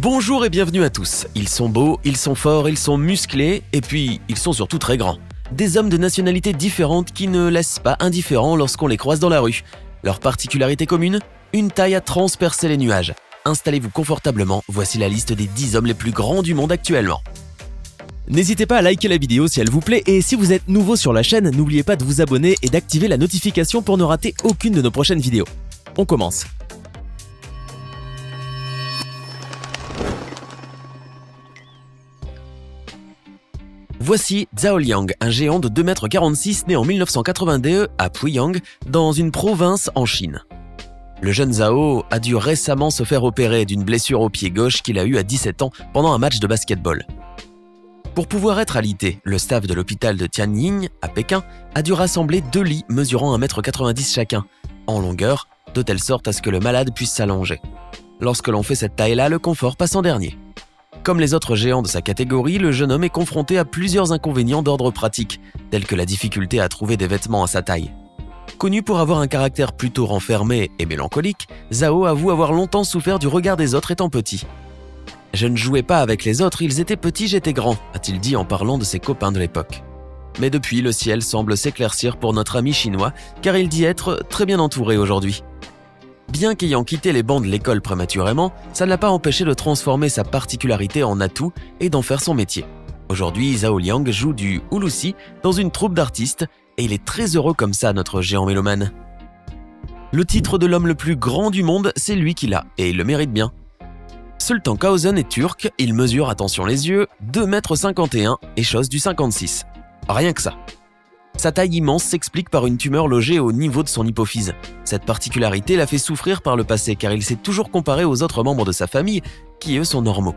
Bonjour et bienvenue à tous. Ils sont beaux, ils sont forts, ils sont musclés et puis ils sont surtout très grands. Des hommes de nationalités différentes qui ne laissent pas indifférents lorsqu'on les croise dans la rue. Leur particularité commune ? Une taille à transpercer les nuages. Installez-vous confortablement, voici la liste des 10 hommes les plus grands du monde actuellement. N'hésitez pas à liker la vidéo si elle vous plaît et si vous êtes nouveau sur la chaîne, n'oubliez pas de vous abonner et d'activer la notification pour ne rater aucune de nos prochaines vidéos. On commence. Voici Zhao Liang, un géant de 2,46 m né en 1982 à Puyang, dans une province en Chine. Le jeune Zhao a dû récemment se faire opérer d'une blessure au pied gauche qu'il a eue à 17 ans pendant un match de basketball. Pour pouvoir être alité, le staff de l'hôpital de Tianying, à Pékin, a dû rassembler 2 lits mesurant 1,90 m chacun, en longueur, de telle sorte à ce que le malade puisse s'allonger. Lorsque l'on fait cette taille-là, le confort passe en dernier. Comme les autres géants de sa catégorie, le jeune homme est confronté à plusieurs inconvénients d'ordre pratique, tels que la difficulté à trouver des vêtements à sa taille. Connu pour avoir un caractère plutôt renfermé et mélancolique, Zhao avoue avoir longtemps souffert du regard des autres étant petit. « Je ne jouais pas avec les autres, ils étaient petits, j'étais grand », a-t-il dit en parlant de ses copains de l'époque. Mais depuis, le ciel semble s'éclaircir pour notre ami chinois, car il dit être très bien entouré aujourd'hui. Bien qu'ayant quitté les bancs de l'école prématurément, ça ne l'a pas empêché de transformer sa particularité en atout et d'en faire son métier. Aujourd'hui, Zhao Liang joue du hulusi dans une troupe d'artistes et il est très heureux comme ça, notre géant mélomane. Le titre de l'homme le plus grand du monde, c'est lui qui l'a et il le mérite bien. Sultan Qausun est turc, il mesure, attention les yeux, 2,51 m et chose du 56. Rien que ça. Sa taille immense s'explique par une tumeur logée au niveau de son hypophyse. Cette particularité l'a fait souffrir par le passé car il s'est toujours comparé aux autres membres de sa famille qui eux sont normaux.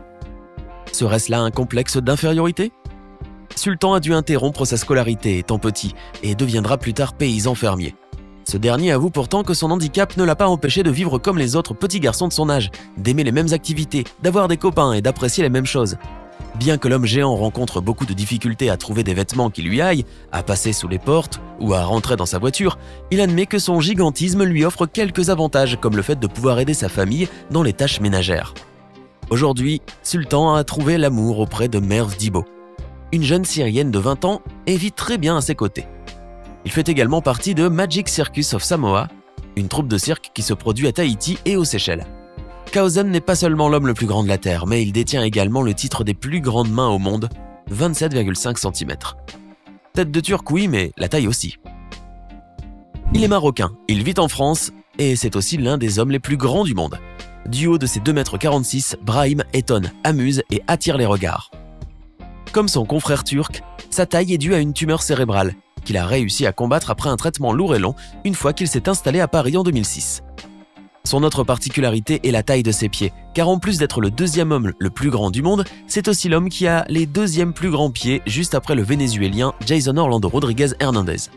Serait-ce là un complexe d'infériorité ? Sultan a dû interrompre sa scolarité étant petit et deviendra plus tard paysan fermier. Ce dernier avoue pourtant que son handicap ne l'a pas empêché de vivre comme les autres petits garçons de son âge, d'aimer les mêmes activités, d'avoir des copains et d'apprécier les mêmes choses. Bien que l'homme géant rencontre beaucoup de difficultés à trouver des vêtements qui lui aillent, à passer sous les portes ou à rentrer dans sa voiture, il admet que son gigantisme lui offre quelques avantages comme le fait de pouvoir aider sa famille dans les tâches ménagères. Aujourd'hui, Sultan a trouvé l'amour auprès de Merv Dibo, une jeune Syrienne de 20 ans et vit très bien à ses côtés. Il fait également partie de Magic Circus of Samoa, une troupe de cirque qui se produit à Tahiti et aux Seychelles. Qausun n'est pas seulement l'homme le plus grand de la Terre, mais il détient également le titre des plus grandes mains au monde, 27,5 cm. Tête de turc, oui, mais la taille aussi. Il est marocain, il vit en France, et c'est aussi l'un des hommes les plus grands du monde. Du haut de ses 2,46 m, Brahim étonne, amuse et attire les regards. Comme son confrère turc, sa taille est due à une tumeur cérébrale, qu'il a réussi à combattre après un traitement lourd et long, une fois qu'il s'est installé à Paris en 2006. Son autre particularité est la taille de ses pieds, car en plus d'être le deuxième homme le plus grand du monde, c'est aussi l'homme qui a les deuxièmes plus grands pieds juste après le Vénézuélien Jason Orlando Rodriguez Hernandez.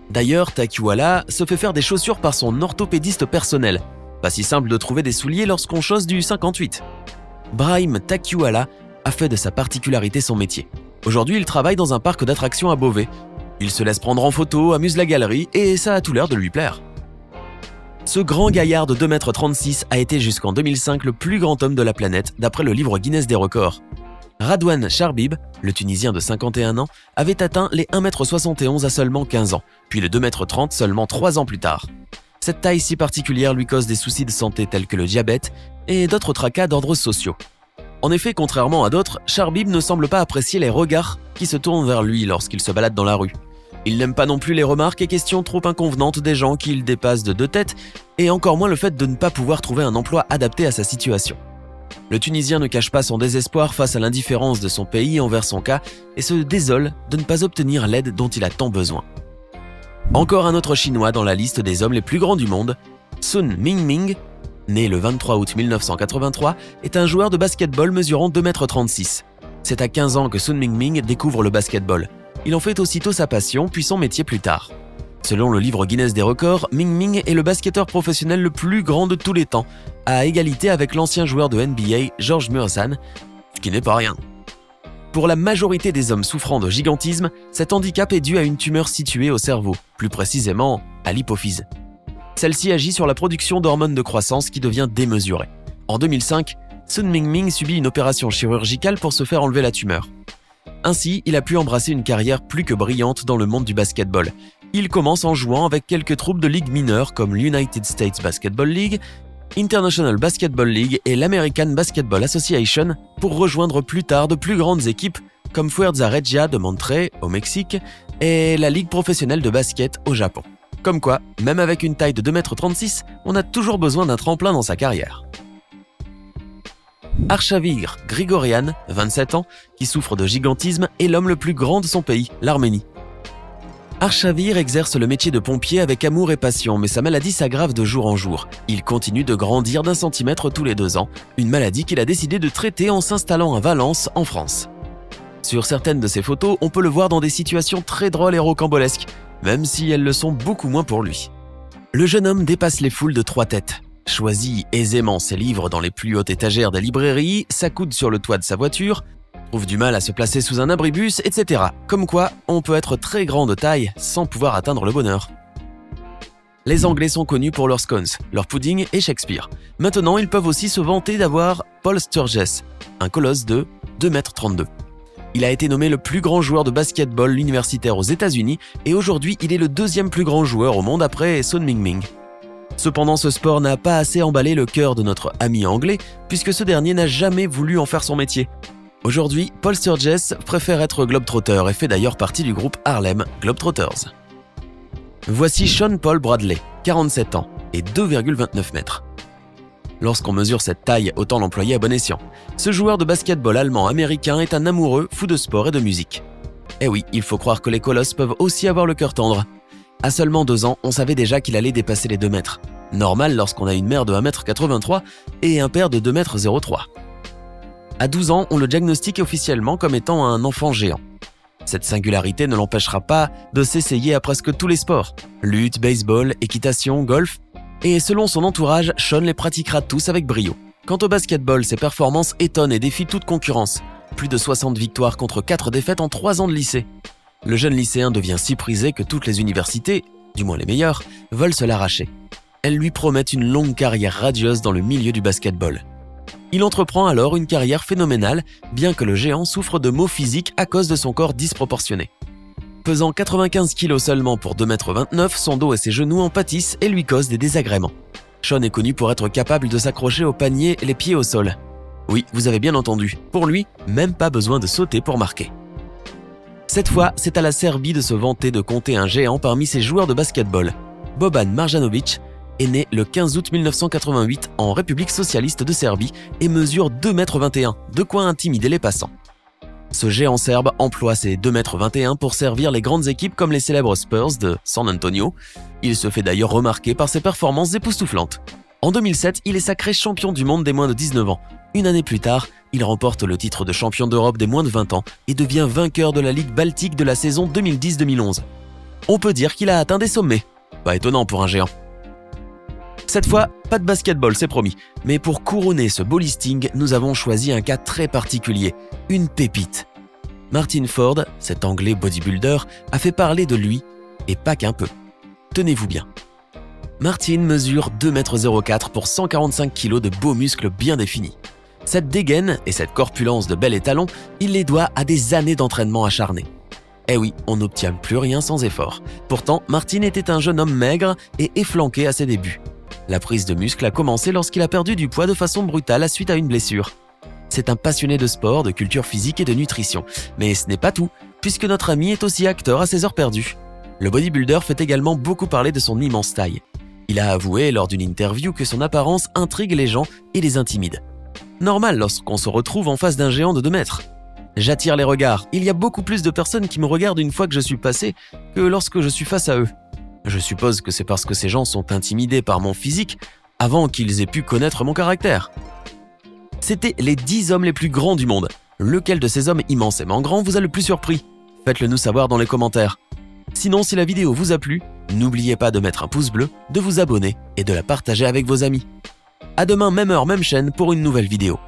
D'ailleurs, Takiwala se fait faire des chaussures par son orthopédiste personnel. Pas si simple de trouver des souliers lorsqu'on chausse du 58. Brahim Takiwala a fait de sa particularité son métier. Aujourd'hui, il travaille dans un parc d'attractions à Beauvais. Il se laisse prendre en photo, amuse la galerie et ça a tout l'air de lui plaire. Ce grand gaillard de 2,36 m a été jusqu'en 2005 le plus grand homme de la planète d'après le livre Guinness des records. Radwan Charbib, le Tunisien de 51 ans, avait atteint les 1,71 m à seulement 15 ans, puis le 2,30 m seulement 3 ans plus tard. Cette taille si particulière lui cause des soucis de santé tels que le diabète et d'autres tracas d'ordre sociaux. En effet, contrairement à d'autres, Charbib ne semble pas apprécier les regards qui se tournent vers lui lorsqu'il se balade dans la rue. Il n'aime pas non plus les remarques et questions trop inconvenantes des gens qui le dépassent de 2 têtes, et encore moins le fait de ne pas pouvoir trouver un emploi adapté à sa situation. Le Tunisien ne cache pas son désespoir face à l'indifférence de son pays envers son cas et se désole de ne pas obtenir l'aide dont il a tant besoin. Encore un autre Chinois dans la liste des hommes les plus grands du monde, Sun Mingming, né le 23 août 1983, est un joueur de basketball mesurant 2,36 m. C'est à 15 ans que Sun Mingming découvre le basketball. Il en fait aussitôt sa passion, puis son métier plus tard. Selon le livre Guinness des records, Mingming est le basketteur professionnel le plus grand de tous les temps, à égalité avec l'ancien joueur de NBA George Muresan, ce qui n'est pas rien. Pour la majorité des hommes souffrant de gigantisme, cet handicap est dû à une tumeur située au cerveau, plus précisément à l'hypophyse. Celle-ci agit sur la production d'hormones de croissance qui devient démesurée. En 2005, Sun Mingming subit une opération chirurgicale pour se faire enlever la tumeur. Ainsi, il a pu embrasser une carrière plus que brillante dans le monde du basketball. Il commence en jouant avec quelques troupes de ligues mineures comme l'United States Basketball League, International Basketball League et l'American Basketball Association pour rejoindre plus tard de plus grandes équipes comme Fuerza Regia de Monterrey au Mexique et la Ligue professionnelle de basket au Japon. Comme quoi, même avec une taille de 2,36 m, on a toujours besoin d'un tremplin dans sa carrière. Arshavir Grigorian, 27 ans, qui souffre de gigantisme, est l'homme le plus grand de son pays, l'Arménie. Arshavir exerce le métier de pompier avec amour et passion, mais sa maladie s'aggrave de jour en jour. Il continue de grandir d'1 centimètre tous les 2 ans, une maladie qu'il a décidé de traiter en s'installant à Valence, en France. Sur certaines de ses photos, on peut le voir dans des situations très drôles et rocambolesques, même si elles le sont beaucoup moins pour lui. Le jeune homme dépasse les foules de 3 têtes. Choisit aisément ses livres dans les plus hautes étagères des librairies, s'accoude sur le toit de sa voiture, trouve du mal à se placer sous un abribus, etc. Comme quoi, on peut être très grand de taille sans pouvoir atteindre le bonheur. Les Anglais sont connus pour leurs scones, leur pudding et Shakespeare. Maintenant, ils peuvent aussi se vanter d'avoir Paul Sturges, un colosse de 2,32 m. Il a été nommé le plus grand joueur de basketball universitaire aux États-Unis et aujourd'hui, il est le 2e plus grand joueur au monde après Sun Mingming. Cependant, ce sport n'a pas assez emballé le cœur de notre ami anglais puisque ce dernier n'a jamais voulu en faire son métier. Aujourd'hui, Paul Sturges préfère être globetrotter et fait d'ailleurs partie du groupe Harlem Globetrotters. Voici Sean Paul Bradley, 47 ans et 2,29 m. Lorsqu'on mesure cette taille, autant l'employer à bon escient. Ce joueur de basketball allemand-américain est un amoureux fou de sport et de musique. Eh oui, il faut croire que les colosses peuvent aussi avoir le cœur tendre. À seulement 2 ans, on savait déjà qu'il allait dépasser les 2 mètres. Normal lorsqu'on a une mère de 1,83 m et un père de 2,03 m. À 12 ans, on le diagnostique officiellement comme étant un enfant géant. Cette singularité ne l'empêchera pas de s'essayer à presque tous les sports. Lutte, baseball, équitation, golf. Et selon son entourage, Sean les pratiquera tous avec brio. Quant au basketball, ses performances étonnent et défient toute concurrence. Plus de 60 victoires contre 4 défaites en 3 ans de lycée. Le jeune lycéen devient si prisé que toutes les universités, du moins les meilleures, veulent se l'arracher. Elles lui promettent une longue carrière radieuse dans le milieu du basketball. Il entreprend alors une carrière phénoménale, bien que le géant souffre de maux physiques à cause de son corps disproportionné. Pesant 95 kg seulement pour 2,29 m, son dos et ses genoux en pâtissent et lui causent des désagréments. Sean est connu pour être capable de s'accrocher au panier les pieds au sol. Oui, vous avez bien entendu, pour lui, même pas besoin de sauter pour marquer. Cette fois, c'est à la Serbie de se vanter de compter un géant parmi ses joueurs de basketball. Boban Marjanovic est né le 15 août 1988 en République socialiste de Serbie et mesure 2,21 m, de quoi intimider les passants. Ce géant serbe emploie ses 2,21 m pour servir les grandes équipes comme les célèbres Spurs de San Antonio. Il se fait d'ailleurs remarquer par ses performances époustouflantes. En 2007, il est sacré champion du monde des moins de 19 ans. Une année plus tard, il remporte le titre de champion d'Europe des moins de 20 ans et devient vainqueur de la Ligue Baltique de la saison 2010-2011. On peut dire qu'il a atteint des sommets. Pas étonnant pour un géant. Cette fois, pas de basketball, c'est promis. Mais pour couronner ce beau listing, nous avons choisi un cas très particulier, une pépite. Martin Ford, cet anglais bodybuilder, a fait parler de lui, et pas qu'un peu. Tenez-vous bien. Martin mesure 2,04 m pour 145 kg de beaux muscles bien définis. Cette dégaine et cette corpulence de bel étalon, il les doit à des années d'entraînement acharné. Eh oui, on n'obtient plus rien sans effort. Pourtant, Martin était un jeune homme maigre et efflanqué à ses débuts. La prise de muscle a commencé lorsqu'il a perdu du poids de façon brutale suite à une blessure. C'est un passionné de sport, de culture physique et de nutrition. Mais ce n'est pas tout, puisque notre ami est aussi acteur à ses heures perdues. Le bodybuilder fait également beaucoup parler de son immense taille. Il a avoué lors d'une interview que son apparence intrigue les gens et les intimide. Normal lorsqu'on se retrouve en face d'un géant de 2 mètres. J'attire les regards. Il y a beaucoup plus de personnes qui me regardent une fois que je suis passé que lorsque je suis face à eux. Je suppose que c'est parce que ces gens sont intimidés par mon physique avant qu'ils aient pu connaître mon caractère. C'était les 10 hommes les plus grands du monde. Lequel de ces hommes immensément grands vous a le plus surpris? Faites-le nous savoir dans les commentaires. Sinon, si la vidéo vous a plu, n'oubliez pas de mettre un pouce bleu, de vous abonner et de la partager avec vos amis. À demain, même heure, même chaîne pour une nouvelle vidéo.